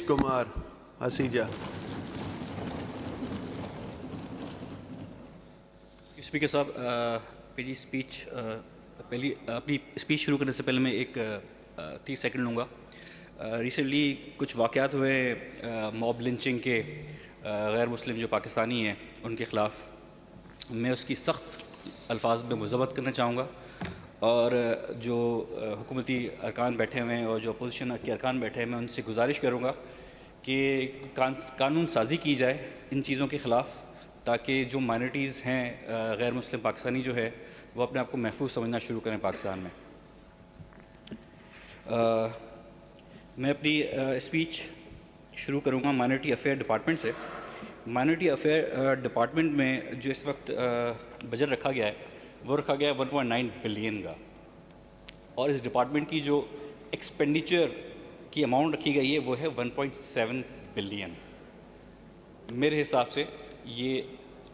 Kumar Haseja. Speaker साहब, मेरी speech पहली अपनी स्पीच शुरू करने से पहले मैं एक 30 सेकंड लूँगा। रिसेंटली कुछ वाक़यात हुए मॉब लिंचिंग के, गैर मुस्लिम जो पाकिस्तानी हैं उनके ख़िलाफ़। मैं उसकी सख्त अल्फाज में मज़म्मत करना चाहूँगा और जो हुकूमती अरकान बैठे हुए हैं और जो अपोजिशन के अरकान बैठे हैं, मैं उनसे गुजारिश करूँगा कि कानून साजी की जाए इन चीज़ों के ख़िलाफ़, ताकि जो माइनॉरिटीज़ हैं गैर मुस्लिम पाकिस्तानी जो है वो अपने आप को महफूज समझना शुरू करें पाकिस्तान में। मैं अपनी स्पीच शुरू करूँगा माइनॉरिटी अफेयर डिपार्टमेंट से। माइनॉरिटी अफेयर डिपार्टमेंट में जो इस वक्त बजट रखा गया है वो रखा गया है 1.9 बिलियन का, और इस डिपार्टमेंट की जो एक्सपेंडिचर की अमाउंट रखी गई है वो है 1.7 बिलियन। मेरे हिसाब से ये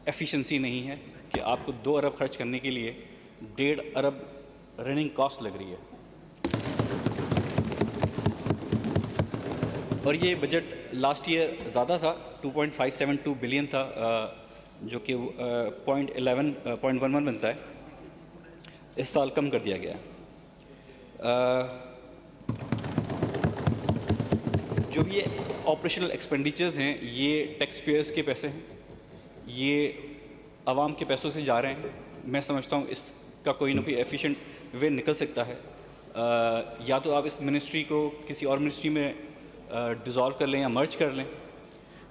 एफिशिएंसी नहीं है कि आपको 2 अरब खर्च करने के लिए 1.5 अरब रनिंग कॉस्ट लग रही है। और ये बजट लास्ट ईयर ज़्यादा था, 2.572 बिलियन था, जो कि 0.11 बनता है। इस साल कम कर दिया गया। जो भी ये ऑपरेशनल एक्सपेंडिचर्स हैं ये टैक्स पेयर्स के पैसे हैं, ये आवाम के पैसों से जा रहे हैं। मैं समझता हूँ इसका कोई ना कोई एफिशिएंट वे निकल सकता है। या तो आप इस मिनिस्ट्री को किसी और मिनिस्ट्री में डिज़ोल्व कर लें या मर्ज कर लें,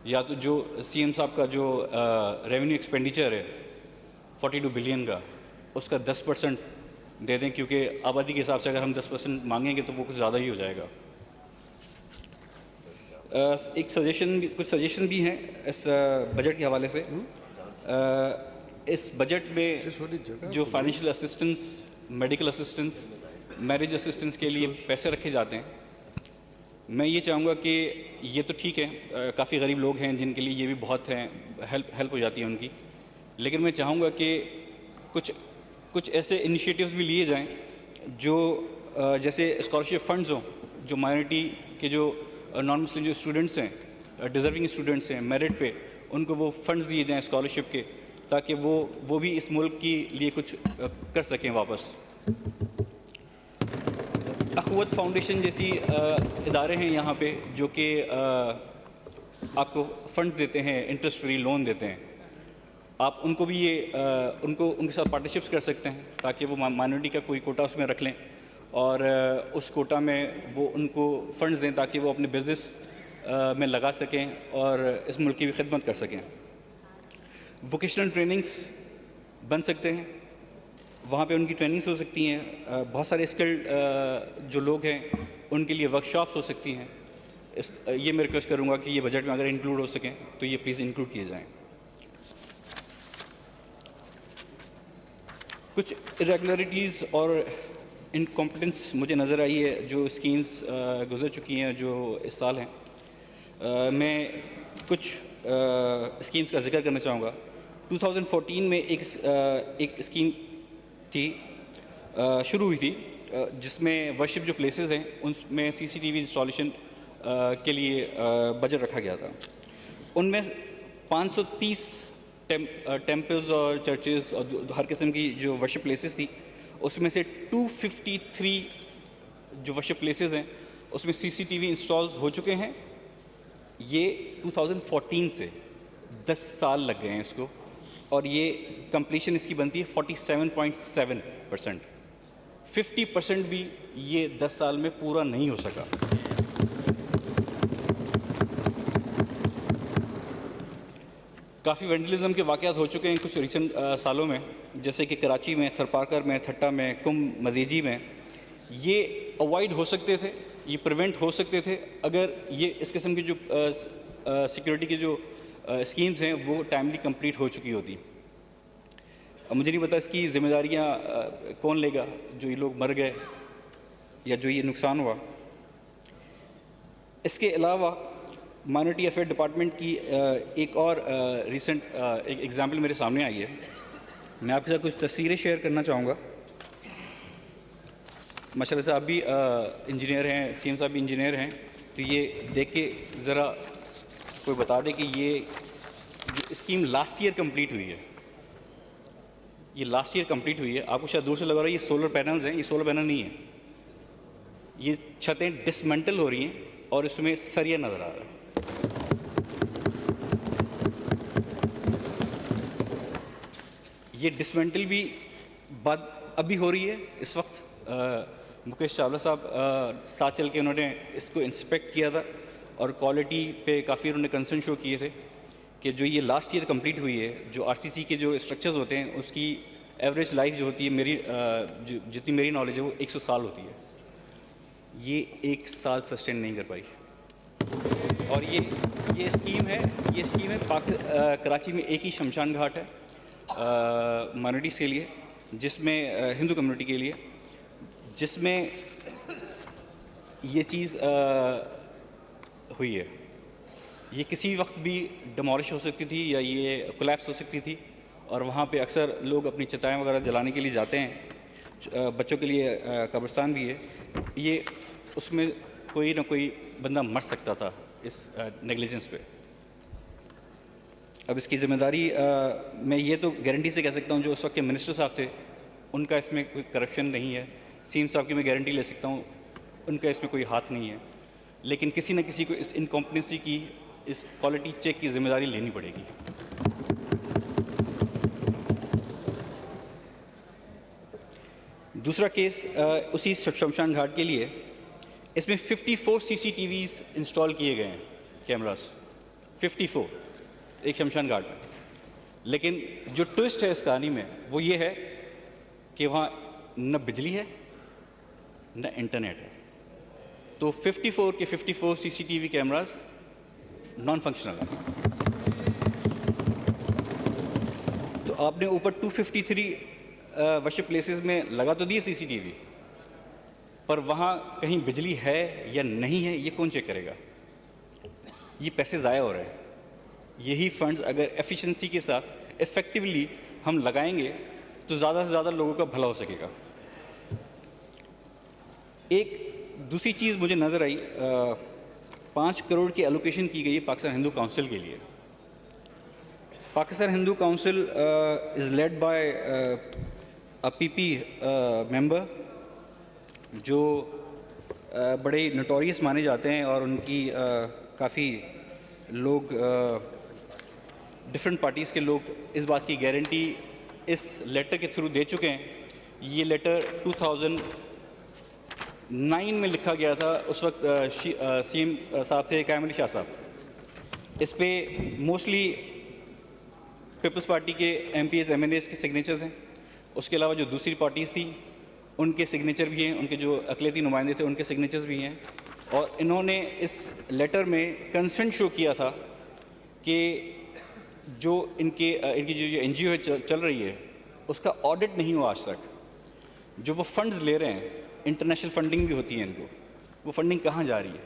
या तो जो सीएम साहब का जो रेवेन्यू एक्सपेंडिचर है 42 बिलियन का, उसका 10% दे दें, क्योंकि आबादी के हिसाब से अगर हम 10% मांगेंगे तो वो कुछ ज़्यादा ही हो जाएगा। कुछ सजेशन भी हैं इस बजट के हवाले से। इस बजट में जो financial assistance, medical assistance, marriage assistance के लिए पैसे रखे जाते हैं, मैं ये चाहूँगा कि ये तो ठीक है, काफ़ी गरीब लोग हैं जिनके लिए ये भी बहुत हैं, हेल्प हो जाती है उनकी, लेकिन मैं चाहूँगा कि कुछ ऐसे इनिशिएटिव्स भी लिए जाएं जो जैसे स्कॉलरशिप फंड्स हों, जो माइनॉरिटी के जो नॉन मुस्लिम जो स्टूडेंट्स हैं, डिज़र्विंग स्टूडेंट्स हैं मेरिट पे, उनको वो फंड्स दिए जाएं स्कॉलरशिप के, ताकि वो भी इस मुल्क के लिए कुछ कर सकें वापस। अखुवत फाउंडेशन जैसी इदारे हैं यहाँ पे जो कि आपको फंड्स देते हैं, इंटरेस्ट फ्री लोन देते हैं। आप उनको भी उनके साथ पार्टनरशिप्स कर सकते हैं ताकि वो माइनॉरिटी का कोई कोटा उसमें रख लें और उस कोटा में वो उनको फंड्स दें ताकि वो अपने बिज़नेस में लगा सकें और इस मुल्क की भी खिदमत कर सकें। वोकेशनल ट्रेनिंग्स बन सकते हैं, वहाँ पे उनकी ट्रेनिंग्स हो सकती हैं। बहुत सारे स्किल्ड जो लोग हैं उनके लिए वर्कशॉप्स हो सकती हैं। ये मैं रिक्वेस्ट करूँगा कि ये बजट में अगर इंक्लूड हो सकें तो ये प्लीज़ इंक्लूड किए जाएँ। कुछ इरेगुलरिटीज़ और इनकॉम्पिटेंस मुझे नज़र आई है जो स्कीम्स गुजर चुकी हैं जो इस साल हैं। मैं कुछ स्कीम्स का जिक्र करना चाहूँगा। 2014 में एक स्कीम थी, शुरू हुई थी, जिसमें वर्शिप जो प्लेसेस हैं उनमें सीसीटीवी इंस्टॉलेशन के लिए बजट रखा गया था। उनमें 530 टेम्पल्स और चर्चेस और हर किस्म की जो वर्शिप प्लेसेस थी, उसमें से 253 जो वर्शिप प्लेसेस हैं उसमें सीसीटीवी इंस्टॉल्स हो चुके हैं। ये 2014 से 10 साल लग गए हैं इसको, और ये कंप्लीशन इसकी बनती है 47.7%। 50% भी ये 10 साल में पूरा नहीं हो सका। काफ़ी वेंडलिज्म के वाक़यात हो चुके हैं कुछ रिसेंट सालों में, जैसे कि कराची में, थरपारकर में, थट्टा में, कुम मदीजी में। ये अवॉइड हो सकते थे, ये प्रिवेंट हो सकते थे अगर ये इस किस्म की जो सिक्योरिटी की जो स्कीम्स हैं वो टाइमली कंप्लीट हो चुकी होती। मुझे नहीं पता इसकी ज़िम्मेदारियाँ कौन लेगा, जो ये लोग मर गए या जो ये नुकसान हुआ। इसके अलावा माइनॉरिटी अफेयर डिपार्टमेंट की एक और रिसेंट एक एग्ज़ाम्पल मेरे सामने आई है। मैं आपके साथ कुछ तस्वीरें शेयर करना चाहूँगा। माशाल्लाह से आप भी इंजीनियर हैं, सीएम साहब भी इंजीनियर हैं, तो ये देख के ज़रा कोई बता दे कि ये स्कीम लास्ट ईयर कंप्लीट हुई है, ये लास्ट ईयर कंप्लीट हुई है। आपको शायद दूर से लग रहा है ये सोलर पैनल्स हैं, ये सोलर पैनल नहीं है, ये छतें डिसमेंटल हो रही हैं और इसमें सरिया नज़र आ रहा है। ये डिसमेंटल भी बात अभी हो रही है इस वक्त। मुकेश चावला साहब साथ चल के उन्होंने इसको इंस्पेक्ट किया था और क्वालिटी पे काफ़ी उन्होंने कंसर्न शो किए थे कि जो ये लास्ट ईयर कंप्लीट हुई है, जो आरसीसी के जो स्ट्रक्चर्स होते हैं उसकी एवरेज लाइफ जो होती है, मेरी जितनी मेरी नॉलेज है वो 100 साल होती है, ये 1 साल सस्टेन नहीं कर पाई। और ये स्कीम है कराची में एक ही शमशान घाट है माइनॉरिटीज़ के लिए, जिसमें हिंदू कम्युनिटी के लिए, जिसमें ये चीज़ हुई है। ये किसी वक्त भी डिमोलिश हो सकती थी या ये कोलैप्स हो सकती थी, और वहाँ पे अक्सर लोग अपनी चटाएं वगैरह जलाने के लिए जाते हैं। बच्चों के लिए कब्रिस्तान भी है। ये उसमें कोई ना कोई बंदा मर सकता था इस नेग्लिजेंस पे। अब इसकी ज़िम्मेदारी मैं ये तो गारंटी से कह सकता हूँ जो उस वक्त के मिनिस्टर साहब थे उनका इसमें कोई करप्शन नहीं है। सीएम साहब की मैं गारंटी ले सकता हूँ उनका इसमें कोई हाथ नहीं है, लेकिन किसी न किसी को इस इनकॉम्पिटेंसी की, इस क्वालिटी चेक की ज़िम्मेदारी लेनी पड़ेगी। दूसरा केस उसी शमशान घाट के लिए, इसमें 54 CCTVs इंस्टॉल किए गए हैं, कैमरास 54 एक शमशान घाट में। लेकिन जो ट्विस्ट है इस कहानी में वो ये है कि वहाँ न बिजली है न इंटरनेट है। तो 54 के 54 CCTV कैमरास नॉन फंक्शनल है। तो आपने ऊपर 253 वर्शिप प्लेसेस में लगा तो दिए CCTV, पर वहाँ कहीं बिजली है या नहीं है ये कौन चेक करेगा? ये पैसे ज़ाया हो रहे हैं। यही फंड्स अगर एफिशिएंसी के साथ इफ़ेक्टिवली हम लगाएंगे तो ज़्यादा से ज़्यादा लोगों का भला हो सकेगा। एक दूसरी चीज़ मुझे नज़र आई, 5 करोड़ की एलोकेशन की गई है पाकिस्तान हिंदू काउंसिल के लिए। Pakistan Hindu council is led by a PP member जो बड़े नोटोरियस माने जाते हैं, और उनकी काफ़ी लोग डिफरेंट पार्टीज़ के लोग इस बात की गारंटी इस लेटर के थ्रू दे चुके हैं। ये लेटर 2009 में लिखा गया था, उस वक्त CM साहब थे कायम अली शाह साहब। इस पे मोस्टली पीपल्स पार्टी के MPs MNAs के सिग्नेचर्स हैं। उसके अलावा जो दूसरी पार्टीज़ थी उनके सिग्नेचर भी हैं, उनके जो अक़लियती नुमाइंदे थे उनके सिग्नेचर्स भी हैं। और इन्होंने इस लेटर में कंसर्न शो किया था कि जो इनकी जो NGO चल रही है उसका ऑडिट नहीं हुआ आज तक। जो वो फंड्स ले रहे हैं, इंटरनेशनल फंडिंग भी होती है इनको, वो फंडिंग कहाँ जा रही है,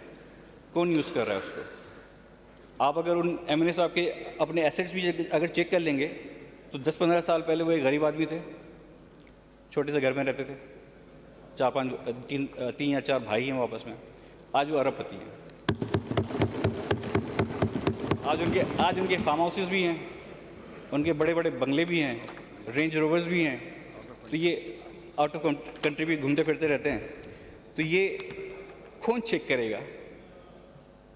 कौन यूज़ कर रहा है उसको। आप अगर उन MNA साहब के अपने एसेट्स भी अगर चेक कर लेंगे तो 10-15 साल पहले वो एक गरीब आदमी थे, छोटे से घर में रहते थे, 3 या 4 भाई हैं वो आपस में। आज वो अरबपति हैं। आज उनके फार्म हाउसेस भी हैं, उनके बड़े बड़े बंगले भी हैं, रेंज रोवर्स भी हैं। तो ये आउट ऑफ कंट्री भी घूमते फिरते रहते हैं। तो ये कौन चेक करेगा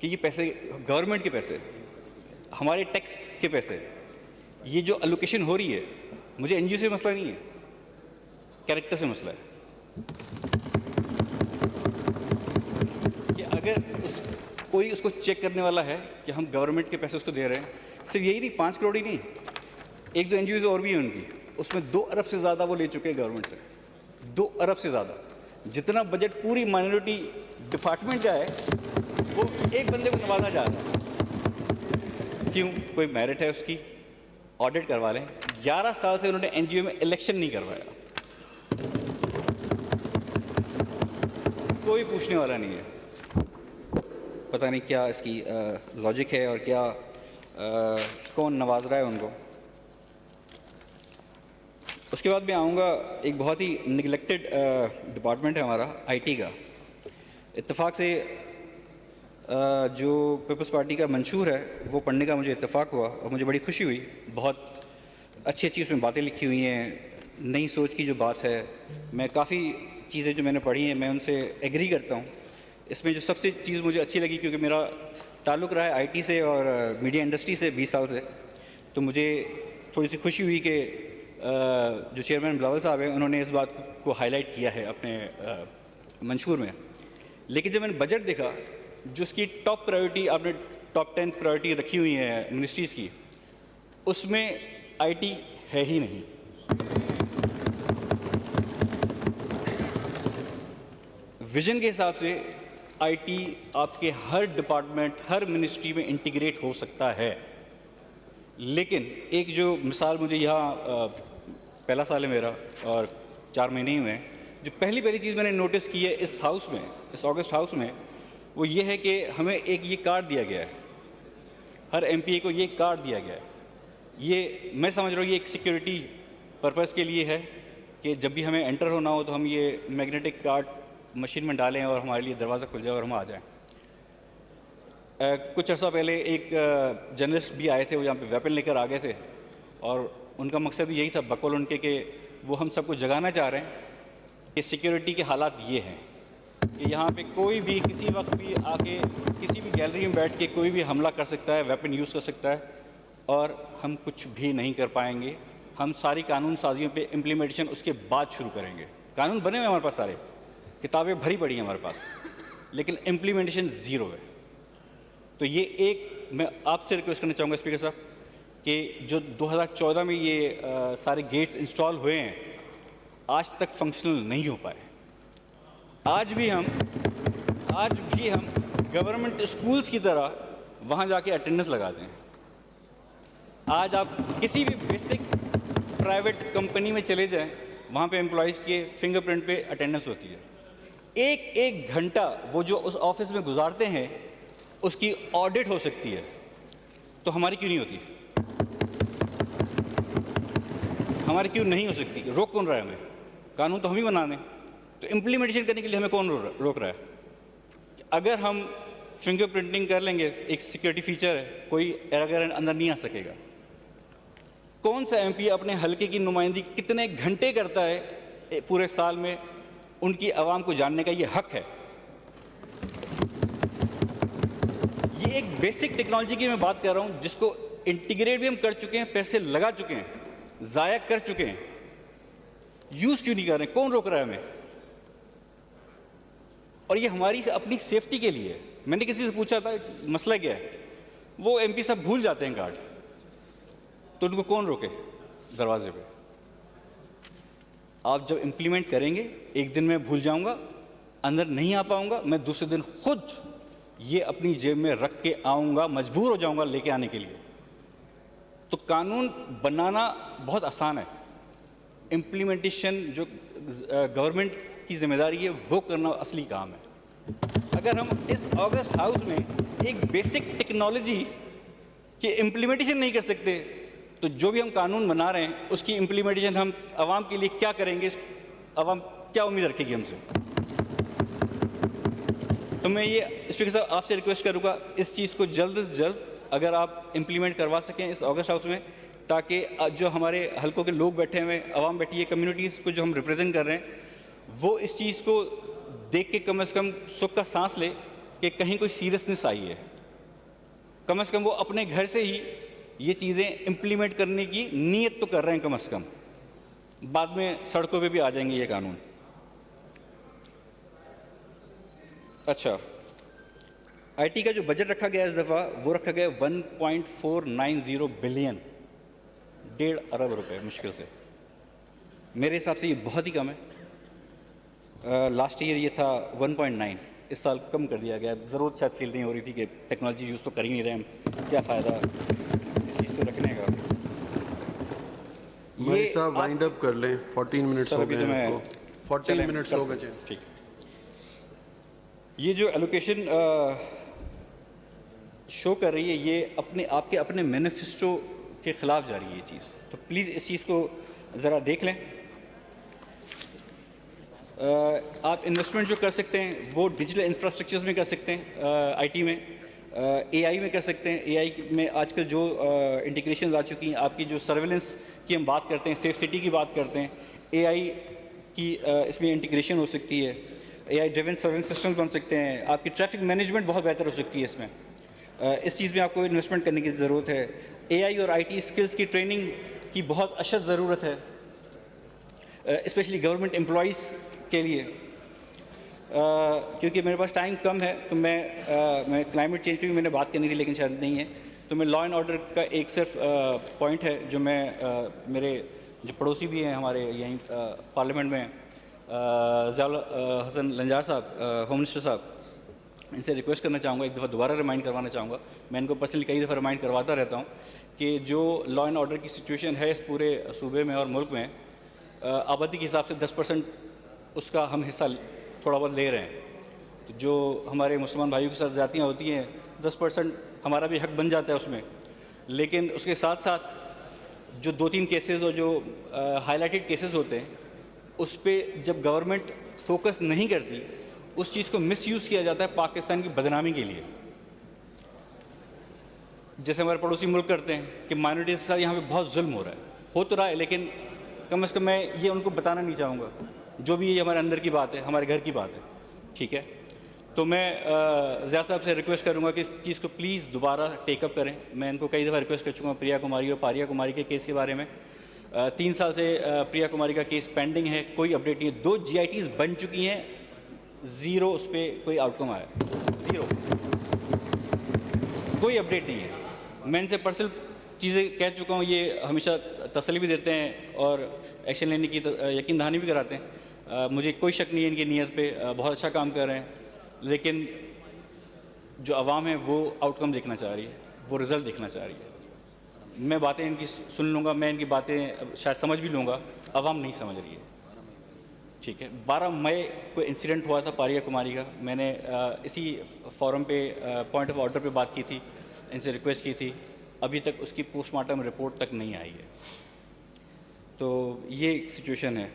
कि ये पैसे गवर्नमेंट के पैसे, हमारे टैक्स के पैसे, ये जो एलोकेशन हो रही है, मुझे NGO से मसला नहीं है, कैरेक्टर से मसला है कि अगर कोई उसको चेक करने वाला है कि हम गवर्नमेंट के पैसे उसको दे रहे हैं। सिर्फ यही नहीं, 5 करोड़ ही नहीं, एक दो NGOs और भी हैं उनकी, उसमें 2 अरब से ज़्यादा वो ले चुके हैं गवर्नमेंट से, 2 अरब से ज़्यादा। जितना बजट पूरी माइनॉरिटी डिपार्टमेंट का है वो एक बंदे को नवाजा जा रहा है। क्यों? कोई मेरिट है उसकी, ऑडिट करवा लें। 11 साल से उन्होंने NGO में इलेक्शन नहीं करवाया, कोई पूछने वाला नहीं है। पता नहीं क्या इसकी लॉजिक है और क्या कौन नवाज रहा है उनको। उसके बाद मैं आऊँगा, एक बहुत ही निगलेक्टेड डिपार्टमेंट है हमारा IT का। इत्तेफाक से जो पीपल्स पार्टी का मंशूर है वो पढ़ने का मुझे इत्तेफाक हुआ और मुझे बड़ी खुशी हुई। बहुत अच्छी अच्छी उसमें बातें लिखी हुई हैं, नई सोच की जो बात है। मैं काफ़ी चीज़ें जो मैंने पढ़ी हैं मैं उनसे एग्री करता हूँ। इसमें जो सबसे चीज़ मुझे अच्छी लगी, क्योंकि मेरा ताल्लुक़ रहा है आईटी से और मीडिया इंडस्ट्री से 20 साल से, तो मुझे थोड़ी सी खुशी हुई कि जो चेयरमैन बिलावल साहब हैं उन्होंने इस बात को हाईलाइट किया है अपने मंशूर में। लेकिन जब मैंने बजट देखा, जो उसकी टॉप प्रायोरिटी आपने टॉप 10 प्रायोरिटी रखी हुई है मिनिस्ट्रीज़ की, उसमें आईटी है ही नहीं। विजन के हिसाब से आईटी आपके हर डिपार्टमेंट, हर मिनिस्ट्री में इंटीग्रेट हो सकता है, लेकिन एक जो मिसाल मुझे यहाँ पहला साल है मेरा और 4 महीने ही हुए हैं, जो पहली चीज़ मैंने नोटिस की है इस हाउस में, इस ऑगस्ट हाउस में, वो ये है कि हमें एक ये कार्ड दिया गया है, हर एमपीए को ये कार्ड दिया गया है। ये मैं समझ रहा हूँ ये एक सिक्योरिटी पर्पज़ के लिए है कि जब भी हमें एंटर होना हो तो हम ये मैग्नेटिक कार्ड मशीन में डालें और हमारे लिए दरवाज़ा खुल जाए और हम आ जाएं। कुछ अर्सा पहले एक जर्नलिस्ट भी आए थे, वो यहाँ पे वेपन लेकर आ गए थे और उनका मकसद यही था, बकौल उनके, कि वो हम सबको जगाना चाह रहे हैं कि सिक्योरिटी के हालात ये हैं कि यहाँ पे कोई भी किसी वक्त भी आके किसी भी गैलरी में बैठ के कोई भी हमला कर सकता है, वेपन यूज़ कर सकता है और हम कुछ भी नहीं कर पाएंगे। हम सारी कानून साजियों पे इम्प्लीमेंटेशन उसके बाद शुरू करेंगे। कानून बने हुए हमारे पास, सारे किताबें भरी पड़ी हैं हमारे पास, लेकिन इम्प्लीमेंटेशन ज़ीरो है। तो ये एक मैं आपसे रिक्वेस्ट करना चाहूँगा स्पीकर साहब कि जो 2014 में ये सारे गेट्स इंस्टॉल हुए हैं, आज तक फंक्शनल नहीं हो पाए। आज भी हम गवर्नमेंट स्कूल्स की तरह वहाँ जाके अटेंडेंस लगाते हैं। आज आप किसी भी बेसिक प्राइवेट कंपनी में चले जाएं, वहाँ पे एम्प्लॉयज़ के फिंगरप्रिंट पे अटेंडेंस होती है। एक घंटा वो जो उस ऑफिस में गुजारते हैं उसकी ऑडिट हो सकती है, तो हमारी क्यों नहीं होती? हमारी क्यों नहीं हो सकती? रोक कौन रहा है हमें? कानून तो हम ही बनाने, तो इम्प्लीमेंटेशन करने के लिए हमें कौन रोक रहा है? अगर हम फिंगरप्रिंटिंग कर लेंगे, एक सिक्योरिटी फीचर है, कोई अगर अंदर नहीं आ सकेगा। कौन सा एमपी अपने हलके की नुमाइंदगी कितने घंटे करता है पूरे साल में, उनकी आवाम को जानने का ये हक है। ये एक बेसिक टेक्नोलॉजी की मैं बात कर रहा हूँ जिसको इंटीग्रेट भी हम कर चुके हैं, पैसे लगा चुके हैं, ज़ाया कर चुके हैं, यूज़ क्यों नहीं कर रहे हैं? कौन रोक रहा है हमें? और ये हमारी अपनी सेफ्टी के लिए है। मैंने किसी से पूछा था मसला क्या है, वो एमपी साहब भूल जाते हैं कार्ड, तो उनको कौन रोके दरवाजे पे? आप जब इम्प्लीमेंट करेंगे, एक दिन मैं भूल जाऊंगा, अंदर नहीं आ पाऊंगा, मैं दूसरे दिन खुद ये अपनी जेब में रख के आऊंगा, मजबूर हो जाऊंगा लेके आने के लिए। तो कानून बनाना बहुत आसान है, इम्प्लीमेंटेशन जो गवर्नमेंट की जिम्मेदारी है वो करना असली काम है। अगर हम इस ऑगस्ट हाउस में एक बेसिक टेक्नोलॉजी की इम्प्लीमेंटेशन नहीं कर सकते, तो जो भी हम कानून बना रहे हैं उसकी इम्प्लीमेंटेशन हम आवाम के लिए क्या करेंगे? आवाम क्या उम्मीद रखेगी हमसे? तो मैं ये स्पीकर साहब आपसे रिक्वेस्ट करूँगा, इस चीज़ को जल्द से जल्द अगर आप इम्प्लीमेंट करवा सकें इस ऑगस्ट हाउस में, ताकि जो हमारे हलकों के लोग बैठे हुए, आवाम बैठी है, कम्युनिटीज़ को जो हम रिप्रेजेंट कर रहे हैं, वो इस चीज़ को देख के कम से कम सुख का सांस ले कि कहीं कोई सीरियसनेस आई है। कम से कम वो अपने घर से ही ये चीज़ें इम्प्लीमेंट करने की नीयत तो कर रहे हैं कम से कम, बाद में सड़कों पे भी आ जाएंगे ये कानून। अच्छा, आईटी का जो बजट रखा गया इस दफ़ा, वो रखा गया 1.490 बिलियन, 1.5 अरब रुपए मुश्किल से। मेरे हिसाब से ये बहुत ही कम है। लास्ट ईयर ये था 1.9, इस साल कम कर दिया गया। ज़रूरत शायद फील नहीं हो रही थी कि टेक्नोलॉजी यूज़ तो कर ही नहीं रहे हम, क्या फ़ायदा इस चीज़ को रखने का। ये साहब वाइंड अप कर लें, 14 मिनट्स हो गए हैं आपको, 14 मिनट्स हो गए। ठीक, ये जो एलोकेशन शो कर रही है, ये आपके अपने मैनिफेस्टो के ख़िलाफ़ जा रही है ये चीज़, तो प्लीज़ इस चीज़ को ज़रा देख लें। आप इन्वेस्टमेंट जो कर सकते हैं वो डिजिटल इंफ्रास्ट्रक्चर्स में कर सकते हैं, आईटी में, एआई में कर सकते हैं। एआई में आजकल जो इंटीग्रेशंस आ चुकी हैं, आपकी जो सर्वेलेंस की हम बात करते हैं, सेफ सिटी की बात करते हैं, एआई की इसमें इंटीग्रेशन हो सकती है, एआई ड्रिवन सर्वेलेंस सिस्टम्स बन सकते हैं, आपकी ट्रैफिक मैनेजमेंट बहुत बेहतर हो सकती है इसमें। इस चीज़ में आपको इन्वेस्टमेंट करने की ज़रूरत है। एआई और आईटी स्किल्स की ट्रेनिंग की बहुत अशद ज़रूरत है, स्पेशली गवर्नमेंट एम्प्लॉइज़ के लिए। क्योंकि मेरे पास टाइम कम है तो मैं क्लाइमेट चेंज पे भी मैंने बात करनी थी लेकिन शायद नहीं है, तो मैं लॉ एंड ऑर्डर का एक सिर्फ पॉइंट है जो मैं मेरे जो पड़ोसी भी हैं हमारे यहीं पार्लियामेंट में, ज़ियाउल हसन लंजार साहब, होम मिनिस्टर साहब, इनसे रिक्वेस्ट करना चाहूँगा, एक दफ़ा दोबारा रिमाइंड करवाना चाहूँगा। मैं इनको पर्सनली कई दफ़ा रिमाइंड करवाता रहता हूँ कि जो लॉ एंड ऑर्डर की सिचुएशन है इस पूरे सूबे में और मुल्क में, आबादी के हिसाब से 10% उसका हम हिस्सा थोड़ा बहुत ले रहे हैं। तो जो हमारे मुसलमान भाइयों के साथ ज़्यादतियाँ होती हैं, 10% हमारा भी हक बन जाता है उसमें। लेकिन उसके साथ साथ जो 2-3 केसेस और जो हाईलाइटेड केसेस होते हैं उस पर जब गवर्नमेंट फोकस नहीं करती, उस चीज़ को मिसयूज़ किया जाता है पाकिस्तान की बदनामी के लिए। जैसे हमारे पड़ोसी मुल्क करते हैं कि माइनॉरिटीज़ के साथ यहाँ पे बहुत जुल्म हो रहा है, हो तो रहा है, लेकिन कम से कम मैं ये उनको बताना नहीं चाहूँगा। जो भी ये हमारे अंदर की बात है, हमारे घर की बात है, ठीक है। तो मैं ज़िया साहब से रिक्वेस्ट करूँगा कि इस चीज़ को प्लीज़ दोबारा टेकअप करें। मैं इनको कई दफ़ा रिक्वेस्ट कर चुका हूँ प्रिया कुमारी और पारिया कुमारी के केस के बारे में। 3 साल से प्रिया कुमारी का केस पेंडिंग है, कोई अपडेट नहीं है। 2 GITs बन चुकी हैं, 0 उस पर कोई आउटकम आया, 0, कोई अपडेट नहीं है। मैं इनसे पर्सनल चीज़ें कह चुका हूँ, ये हमेशा तसल्ली भी देते हैं और एक्शन लेने की यकीन दहानी भी कराते हैं। मुझे कोई शक नहीं है इनकी नीयत पे, बहुत अच्छा काम कर रहे हैं। लेकिन जो आवाम है वो आउटकम देखना चाह रही है, वो रिज़ल्ट देखना चाह रही है। मैं बातें इनकी सुन लूँगा, मैं इनकी बातें शायद समझ भी लूँगा, आवाम नहीं समझ रही है, ठीक है। 12 मई को इंसिडेंट हुआ था पारिया कुमारी का। मैंने इसी फोरम पे पॉइंट ऑफ ऑर्डर पे बात की थी, इनसे रिक्वेस्ट की थी, अभी तक उसकी पोस्टमार्टम रिपोर्ट तक नहीं आई है। तो ये एक सिचुएशन है।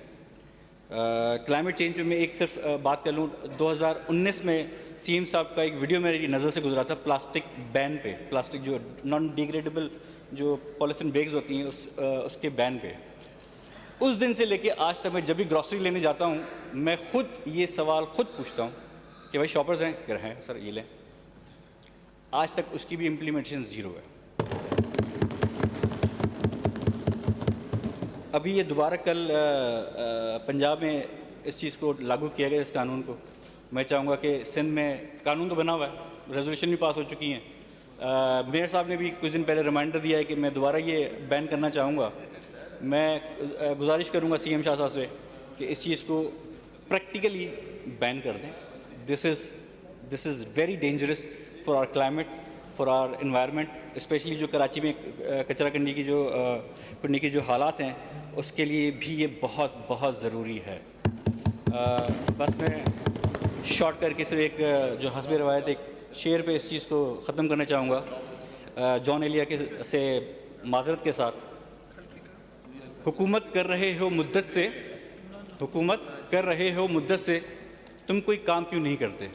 क्लाइमेट चेंज पे मैं एक सिर्फ बात कर लूँ, 2019 में CM साहब का एक वीडियो मेरी नज़र से गुजरा था प्लास्टिक बैन पे, प्लास्टिक जो नॉन डिग्रेडेबल जो पॉलीथीन बैग्स होती हैं उसके बैन पे। उस दिन से लेके आज तक मैं जब भी ग्रॉसरी लेने जाता हूँ, मैं खुद ये सवाल खुद पूछता हूँ कि भाई शॉपर्स हैं, क्या हैं सर ये लें। आज तक उसकी भी इम्प्लीमेंटेशन 0 है। अभी ये दोबारा कल पंजाब में इस चीज़ को लागू किया गया, इस कानून को। मैं चाहूँगा कि सिंध में कानून तो बना हुआ है, रेजोल्यूशन भी पास हो चुकी हैं। मेयर साहब ने भी कुछ दिन पहले रिमाइंडर दिया है कि मैं दोबारा ये बैन करना चाहूँगा। मैं गुजारिश करूँगा CM शाह साहब से कि इस चीज़ को प्रैक्टिकली बैन कर दें। This is very dangerous for our climate, for our environment, especially जो कराची में कचरा कुंडी की जो हालात हैं, उसके लिए भी ये बहुत बहुत ज़रूरी है। बस मैं शॉर्ट करके सिर्फ एक जो हस्ब रवायत एक शेर पे इस चीज़ को ख़त्म करना चाहूँगा, जॉन एलिया के से माजरत के साथ। हुकूमत कर रहे हो मुद्दत से, हुकूमत कर रहे हो मुद्दत से, तुम कोई काम क्यों नहीं करते।